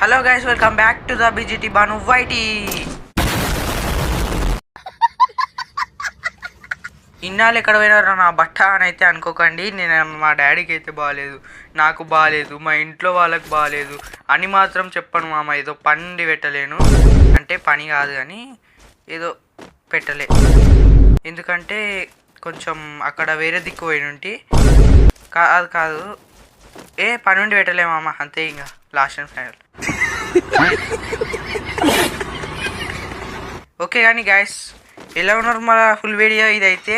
Hello guys, welcome back to the BGT Banu YT. ఇన్నాళ్ళు ఎక్కడ పోయినారా నా బట్ట అని అయితే అనుకోకండి. నేను మా డాడీకి అయితే బాగాలేదు, నాకు బాగాలేదు, మా ఇంట్లో వాళ్ళకి బాగాలేదు అని మాత్రం చెప్పను మామ. ఏదో పని పెట్టలేను అంటే పని కాదు కానీ ఏదో పెట్టలే, ఎందుకంటే కొంచెం అక్కడ వేరే దిక్కు పోయినుంటి. కాదు పని నుండి పెట్టలే మామ, అంతే ఇంకా లాస్ట్ అండ్ ఫైనల్. ఓకే కానీ గైస్, ఎలా ఉన్నారు మన ఫుల్ వీడియో ఇదైతే.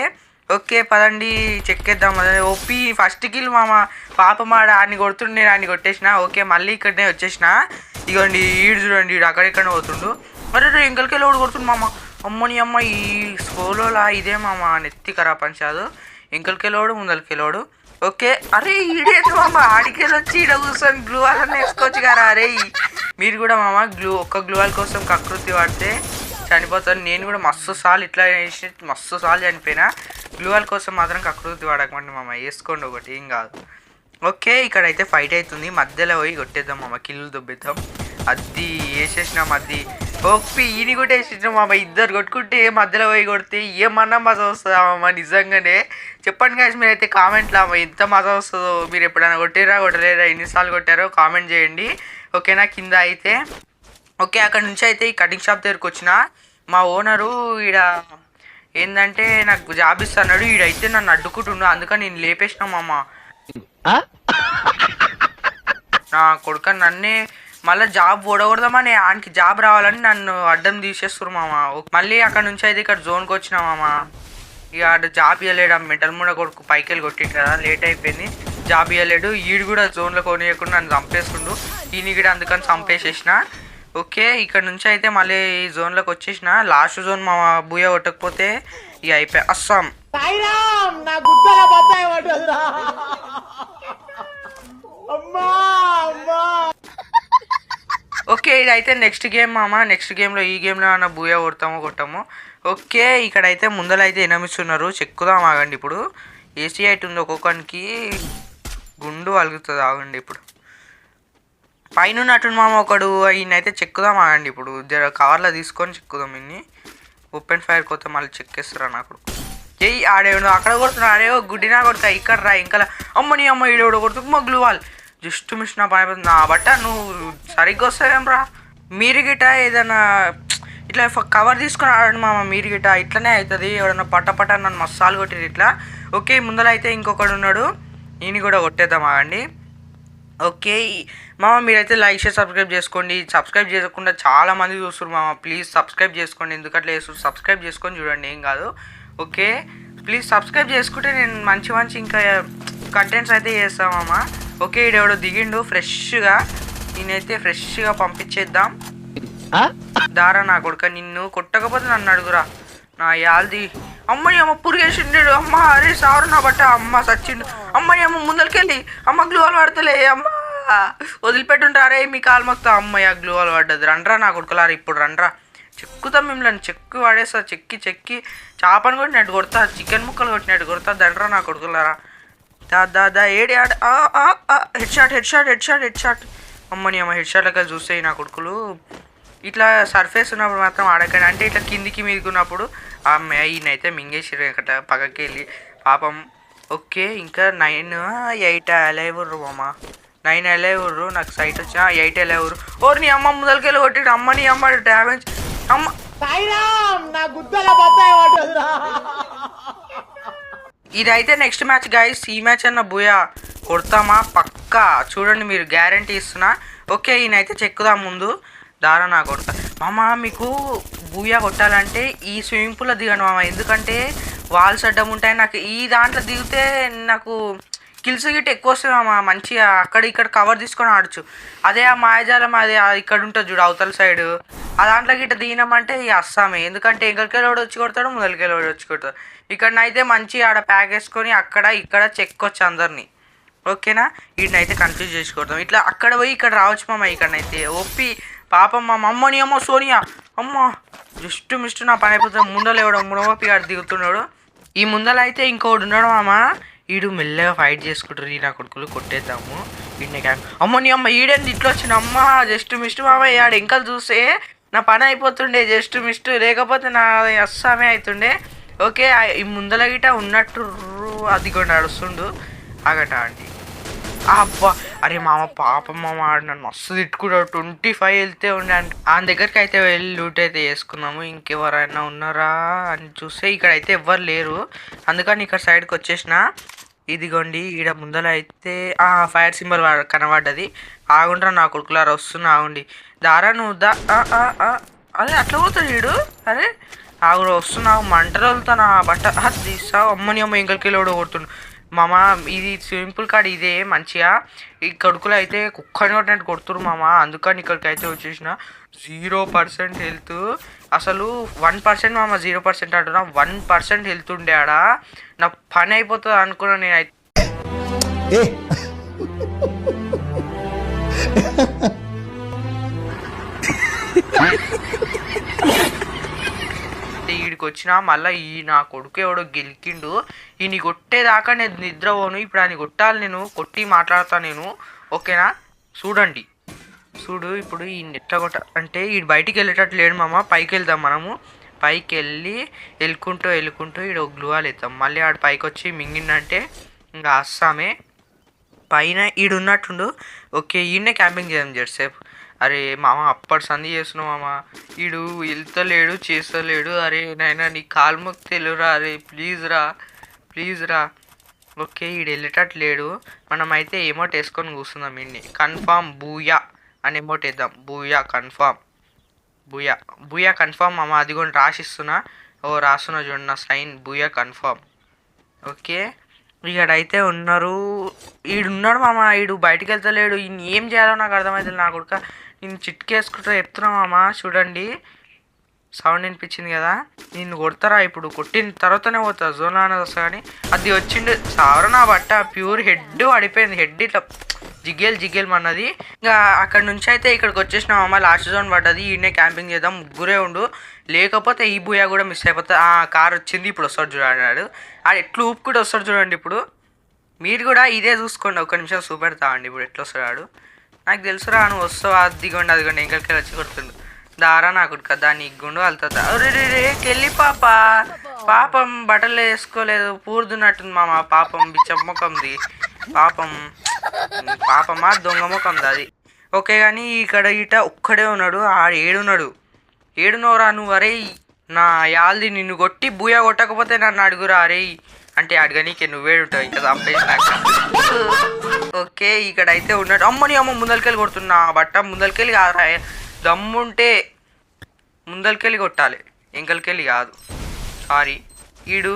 ఓకే పదండి చెక్కేద్దాం. ఓపి ఫస్ట్ కిల్ మామ. పాప మాడ ఆడిని కొడుతుండే, నేను ఆడిని కొట్టేసిన. ఓకే మళ్ళీ ఇక్కడనే వచ్చేసిన. ఇగోండి ఈడు చూడండి, ఈడు అక్కడెక్కడ పోతుండు. మరి ఇంకలకెళ్ళి ఓడి కొడుతుంది మామ. అమ్మని అమ్మ, ఈ స్కోలోలా ఇదే మామ నెత్తి ఖరాబ్ పంచాదు. ఇంకలకెళ్ళోడు ముందలకెళ్ళోడు. ఓకే అరే ఈడేది మామ, ఆడికెళ్ళి వచ్చి ఈడ కూర్చొని గ్లూ వాల్ వేసుకోవచ్చు కదా. అరే మీరు కూడా మామ ఒక్క గ్లూ వాల్ కోసం కకృతి పడితే చనిపోతాను. నేను కూడా మస్తు సార్లు ఇట్లా వేసి మస్తు సార్లు చనిపోయినా. గ్లూ వాల్ కోసం మాత్రం కకృతి పడకండి మామ, వేసుకోండి ఒకటి, ఏం కాదు. ఓకే ఇక్కడైతే ఫైట్ అవుతుంది, మధ్యలో పోయి కొట్టేద్దాం మామ, కిల్లు దొబ్బేద్దాం. అది వేసేసినాం. అది ఓపి ఈని కూడా వేసేసినాం మామ. ఇద్దరు కొట్టుకుంటే మధ్యలో పోయి కొడితే ఏమన్నా మజా వస్తుందా మామ నిజంగానే. చెప్పండి గాయస్ మీరైతే కామెంట్లో ఎంత మజా వస్తుందో. మీరు ఎప్పుడైనా కొట్టలేరా, ఎన్నిసార్లు కొట్టారో కామెంట్ చేయండి. ఓకేనా కింద అయితే. ఓకే అక్కడ నుంచి అయితే ఈ కటింగ్ షాప్ దగ్గరకు వచ్చిన. మా ఓనరు ఈడ ఏంటంటే నాకు జాబ్ ఇస్తున్నాడు, ఈడైతే నన్ను అడ్డుకుంటుండు. అందుకని నేను లేపేసిన మామ. నా కొడుక నన్నే మళ్ళీ జాబ్ ఓడకూడదామని, ఆయనకి జాబ్ రావాలని నన్ను అడ్డం తీసేస్తారు మామ. మళ్ళీ అక్కడ నుంచి అయితే ఇక్కడ జోన్కి వచ్చినా మామ. ఇక ఆడు జాబ్ ఇవ్వలేడు, ఆ మెటల్ మూడ కొడుకు పైకి వెళ్ళి కొట్టిండు కదా, లేట్ అయిపోయింది, జాబ్ ఇవ్వలేడు. ఈడు కూడా జోన్లో కొనియకుండా నన్ను చంపేస్తుండు. ఈయన కూడా అందుకని చంపేసేసిన. ఓకే ఇక్కడ నుంచి అయితే మళ్ళీ ఈ జోన్లోకి వచ్చేసిన. లాస్ట్ జోన్ మా బూయ కొట్టకపోతే ఇక అయిపోయి అస్సాం. ఓకే ఇదైతే నెక్స్ట్ గేమ్ మామ. నెక్స్ట్ గేమ్లో ఈ గేమ్లో ఏమన్నా బూయ కొట్టాము. ఓకే ఇక్కడైతే ముందలైతే ఎనమిస్తున్నారు, చెక్కుదాం ఆగండి. ఇప్పుడు ఏసీ అయితే ఉంది, ఒక్కొక్కరికి గుండు వలుగుతుంది ఆగండి. ఇప్పుడు పైన ఉన్నట్టు మామ ఒకడు, ఈయనైతే చెక్కుదాం ఆగండి. ఇప్పుడు కవర్లో తీసుకొని చెక్కుదాం. ఇన్ని ఓపెన్ ఫైర్ కొత్త మళ్ళీ చెక్కేస్తారా నాకు. ఏయ్ ఆడేవాడు అక్కడ కొడుతున్నా, ఆడే గుడ్డినా కొడతా ఇక్కడ రా. ఇంకా అమ్మని అమ్మ ఈడేవాడు కొడుతు మొగ్గులు వాళ్ళు జస్ట్ మిస్ నా పని అయిపోతుంది. నా బట్ట నువ్వు సరిగ్గా వస్తావేం రా. మీరు గిట ఏదైనా ఇట్లా కవర్ తీసుకొని ఆడండి మామ. మీరు గిట ఇట్లనే అవుతుంది, ఎవడన్నా పట్ట నన్ను మసాలు కొట్టేది ఇట్లా. ఓకే ముందర అయితే ఇంకొకడు ఉన్నాడు, ఈయన కూడా కొట్టేద్దాం ఆగండి. ఓకే మామ మీరైతే లైక్ చేసి సబ్స్క్రైబ్ చేసుకోండి. సబ్స్క్రైబ్ చేయకుండా చాలామంది చూస్తారు మామ, ప్లీజ్ సబ్స్క్రైబ్ చేసుకోండి. ఎందుకంటే సబ్స్క్రైబ్ చేసుకొని చూడండి, ఏం కాదు. ఓకే ప్లీజ్ సబ్స్క్రైబ్ చేసుకుంటే నేను మంచి ఇంకా కంటెంట్స్ అయితే చేస్తాం మామ. ఓకే ఈడెవడో దిగిండు ఫ్రెష్గా, నేనైతే ఫ్రెష్గా పంపించేద్దాం. దారా నా కొడుక, నిన్ను కొట్టకపోతే నన్ను అడుగురా నా యాల్ది. అమ్మని అమ్మ పురిగేసిండు. అమ్మ అరే సారు నా బట్ట. అమ్మ సచ్చిండు. అమ్మని అమ్మ ముందరికెళ్ళి అమ్మ గ్లూ వాల్ పడతలే. అమ్మ వదిలిపెట్టుంటారే మీ కాలు మొత్తం. అమ్మయ్య గ్లూ వాల్ పడ్డది. రండ్రా నా కొడుకులారా, ఇప్పుడు రండ్రా చెక్కుతాం మిమ్మల్ని. చెక్కు పడేస్తా, చెక్కి చేపను కొట్టినట్టు కొడతా, చికెన్ ముక్కలు కొట్టినట్టు కొడతా. దండ్రా నా కొడుకులారా. దా ఏడి ఆడ హెడ్ షాట్. అమ్మని అమ్మ హెడ్ షాట్లకి చూస్తే నా కొడుకులు. ఇట్లా సర్ఫేస్ ఉన్నప్పుడు మాత్రం ఆడకండి, అంటే ఇట్లా కిందికి మీదుకున్నప్పుడు అమ్మాయి ఈయనైతే మింగేసిర్రు ఇక్కడ పక్కకి వెళ్ళి పాపం. ఓకే ఇంకా 9-8 అలైవుర్రు మామ. 9 అలైవుర్రు, నాకు సైట్ వచ్చిన 8 అలైవుర్రు. ఓరు నీ అమ్మ ముందరికెళ్ళి కొట్టిడు. అమ్మని అమ్మ డ్యామేజ్. అమ్మ ఇదైతే నెక్స్ట్ మ్యాచ్ గైస్. ఈ మ్యాచ్ అన్న బూయా కొడతామా పక్కా, చూడండి మీరు, గ్యారంటీ ఇస్తున్నా. ఓకే ఈయనైతే చెక్కుదాం ముందు. దారా నా కొడతా మామ. మీకు బూయా కొట్టాలంటే ఈ స్విమ్మింగ్ పూల్లో దిగండి మామ, ఎందుకంటే వాల్స్ అడ్డం ఉంటాయి. నాకు ఈ దాంట్లో దిగితే నాకు కిల్స్ గిట్ ఎక్కువ వస్తాయి మామ. మంచిగా అక్కడ ఇక్కడ కవర్ తీసుకొని ఆడచ్చు. అదే ఆ మాయజాలం అది ఇక్కడ ఉంటుంది చూడు అవతల సైడ్, ఆ దాంట్లో గిట్ట దిగినామంటే ఇక అస్సామే. ఎందుకంటే ఎంకలకెళ్ళోడు వచ్చి కొడతాడు, ముందరికెళ్ళోడు వచ్చి కొడతాడు. ఇక్కడనైతే మంచి ఆడ ప్యాక్ వేసుకొని అక్కడ ఇక్కడ చెక్కొచ్చు అందరినీ. ఓకేనా వీటినైతే కన్ఫ్యూజ్ చేసుకోవద్దాం. ఇట్లా అక్కడ పోయి ఇక్కడ రావచ్చు మామ. ఇక్కడనైతే ఒప్పి పాపం మా అమ్మని అమ్మ సోనియా అమ్మ జస్ట్ మిస్ట్ నా పని అయిపోతుంది. ముందర ఎవడో మునవపి గారు దిగుతున్నాడు. ఈ ముందర అయితే ఇంకోటి ఉన్నాడు మామ. వీడు మెల్లగా ఫైట్ చేసుకుంటారు. ఈ నా కొడుకులు కొట్టేద్దాము. ఈయన క్యాంప్ అమ్మ నీ అమ్మ ఈడేంది ఇట్లా వచ్చిన అమ్మ జస్ట్ మిస్ట్ మామ ఆడ ఎంకలు చూస్తే నా పని అయిపోతుండే జస్ట్ మిస్ట్ లేకపోతే నా అస్సామే అవుతుండే. ఓకే ఈ ముందల గిట ఉన్నట్టు అది కూడా నడుస్తుండు ఆగట అండి. అబ్బా అరే మామ పాపం మామ ఆడు నన్ను మస్తు తిట్టుకున్నాడు. 25 వెళ్తే ఉండే అంటే ఆయన దగ్గరికి అయితే వెళ్ళి లూట్ అయితే వేసుకున్నాము. ఇంకెవరైనా ఉన్నారా అని చూస్తే ఇక్కడ అయితే ఎవ్వరు లేరు, అందుకని ఇక్కడ సైడ్కి వచ్చేసిన. ఇదిగోండి ఈడ ముందర అయితే ఫైర్ సింబల్ కనబడ్డది. ఆగుండ్రా నా కొడుకులారా వస్తున్నా ఆగుండి. దారా నువ్వు అదే అట్లా పోతాడు వీడు. అరే ఆగుడు వస్తున్నావు మంటలు వెళ్తాను బట్ట తీస్తావు అమ్మని అమ్మ ఇంకలికి కొడుతుండు మామ. ఇది సింపుల్ కార్డ్ ఇదే మంచిగా. ఈ కడుకులు అయితే కుక్కని కొట్టినట్టు కొడుతురు మామ, అందుకని ఇక్కడికి అయితే వచ్చేసిన. 0% హెల్త్, అసలు 1% మామ 0% అంటున్నా. 1% హెల్త్ ఉండే ఆడ నా పని అయిపోతుంది అనుకున్నా నేనైతే. ఈడికి వచ్చిన మళ్ళీ ఈ నా కొడుకు ఎవడో గెలికిండు. ఈయన కొట్టేదాకా నేను నిద్రపోను. ఇప్పుడు ఆయన కొట్టాలి, నేను కొట్టి మాట్లాడతాను నేను. ఓకేనా చూడండి చూడు. ఇప్పుడు ఈ ఎట్లా కొట్ట అంటే ఈ బయటికి వెళ్ళేటట్టు లేడు మామ. పైకి వెళ్దాం మనము. పైకి వెళ్ళి వెళ్ళుకుంటూ ఈడ గ్లూవాలు వేద్దాం. మళ్ళీ ఆడు పైకి వచ్చి మింగిండంటే ఇంకా అస్సామే. పైన ఈడున్నట్టుండు. ఓకే ఈయనే క్యాంపింగ్ చేద్దాం జెర్సేపు. అరే మామ అప్పటి సంధి చేస్తున్నావు మామ, ఈడు వెళ్తలేడు చేస్తలేడు. అరే నాయనా నీ కాలు మొక్కు తెలురా, అరే ప్లీజ్ రా. ఓకే ఈడు వెళ్ళేటట్టు లేడు. మనం అయితే ఎమోట్ వేసుకొని కూర్చుందాం. ఈయన్ని కన్ఫామ్ బూయా అని ఎమోట్ వేద్దాం. బూయా కన్ఫామ్ మామ. అది కూడా రాసిస్తున్నా, రాస్తున్నా చూడండి నా సైన్ బూయా కన్ఫామ్. ఓకే ఇక్కడైతే ఉన్నారు. ఈడున్నాడు మామ, ఈడు బయటికి వెళ్తలేడు. ఈయన ఏం చేయాలో నాకు అర్థమవుతుంది. నా కొడుక నేను చిట్కేసుకుంటూ చెప్తున్నా మామ. చూడండి సౌండ్ వినిపించింది కదా, నిన్ను కొడతారా ఇప్పుడు. కొట్టిన తర్వాతనే పోతా జోన్ అనేది వస్తా. కానీ అది వచ్చిండు సావరా నా బట్ట ప్యూర్ హెడ్ పడిపోయింది. హెడ్ ఇట్లా జిగ్గేలు అన్నది. ఇంకా అక్కడ నుంచి అయితే ఇక్కడికి వచ్చేసిన మామ. లాస్ట్ జోన్ పడ్డది. ఈయనే క్యాంపింగ్ చేద్దాం, ముగ్గురే ఉండు. లేకపోతే ఈ బూయా కూడా మిస్ అయిపోతుంది. కార్ వచ్చింది ఇప్పుడు వస్తాడు చూడాడు. ఆడు ఎట్లు ఊపుకుంటూ వస్తాడు చూడండి. ఇప్పుడు మీరు కూడా ఇదే చూసుకోండి. ఒక్క నిమిషం చూపెడతా అండి ఇప్పుడు ఎట్లా వస్తాడు. నాకు తెలుసురా నువ్వు వస్తావు. అదిగోండి ఇంకలికి వచ్చి కొడుతుండు. దారా నాకు దాన్ని ఇగ్గుండు వెళ్తా. కెళ్ళి పాపం బట్టలు వేసుకోలేదు, పూర్దున్నట్టుంది మామ. పాపం బిచ్చమ్మకంది, పాపమా దొంగ ముఖంది అది. ఓకే కానీ ఇక్కడ ఒక్కడే ఉన్నాడు. ఏడున్నోరా నువ్వు. అరే నా యాల్ది నిన్ను కొట్టి బూయా కొట్టకపోతే నన్ను అడుగురా అరే అంటే అడగనీకే నువ్వేడుంటావు ఇంకా చంపేసినాక. ఓకే ఇక్కడైతే ఉన్నాడు. అమ్మని అమ్మ ముందరికెళ్ళి కొడుతున్నా బట్ట. ముందరికెళ్ళి కాదురా, దమ్ముంటే ముందరికెళ్ళి కొట్టాలి, ఎంకలికెళ్ళి కాదు. సారీ ఈడు.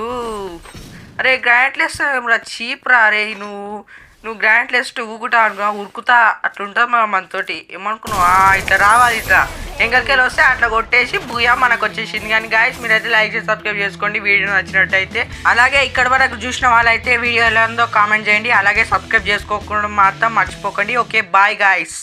అరే గ్రాంట్లెస్ రా చీప్ రా. అరే నువ్వు గ్రాంట్లెస్ ఊకుతా అనుకున్నా ఉరుకుతా అట్లుంటుంది మనతోటి. ఏమనుకున్నావు ఇట్లా రావాలి, ఇట్లా ఎంకలికెళ్ళి వస్తే అట్లా కొట్టేసి బూయా మనకు వచ్చేసింది. కానీ గాయస్ మీరైతే లైక్ చేసి సబ్స్క్రైబ్ చేసుకోండి వీడియో నచ్చినట్టయితే. అలాగే ఇక్కడ వరకు చూసిన వాళ్ళైతే వీడియో ఎలా ఉందో కామెంట్ చేయండి. అలాగే సబ్స్క్రైబ్ చేసుకోకుండా మాత్రం మర్చిపోకండి. Okay bye guys.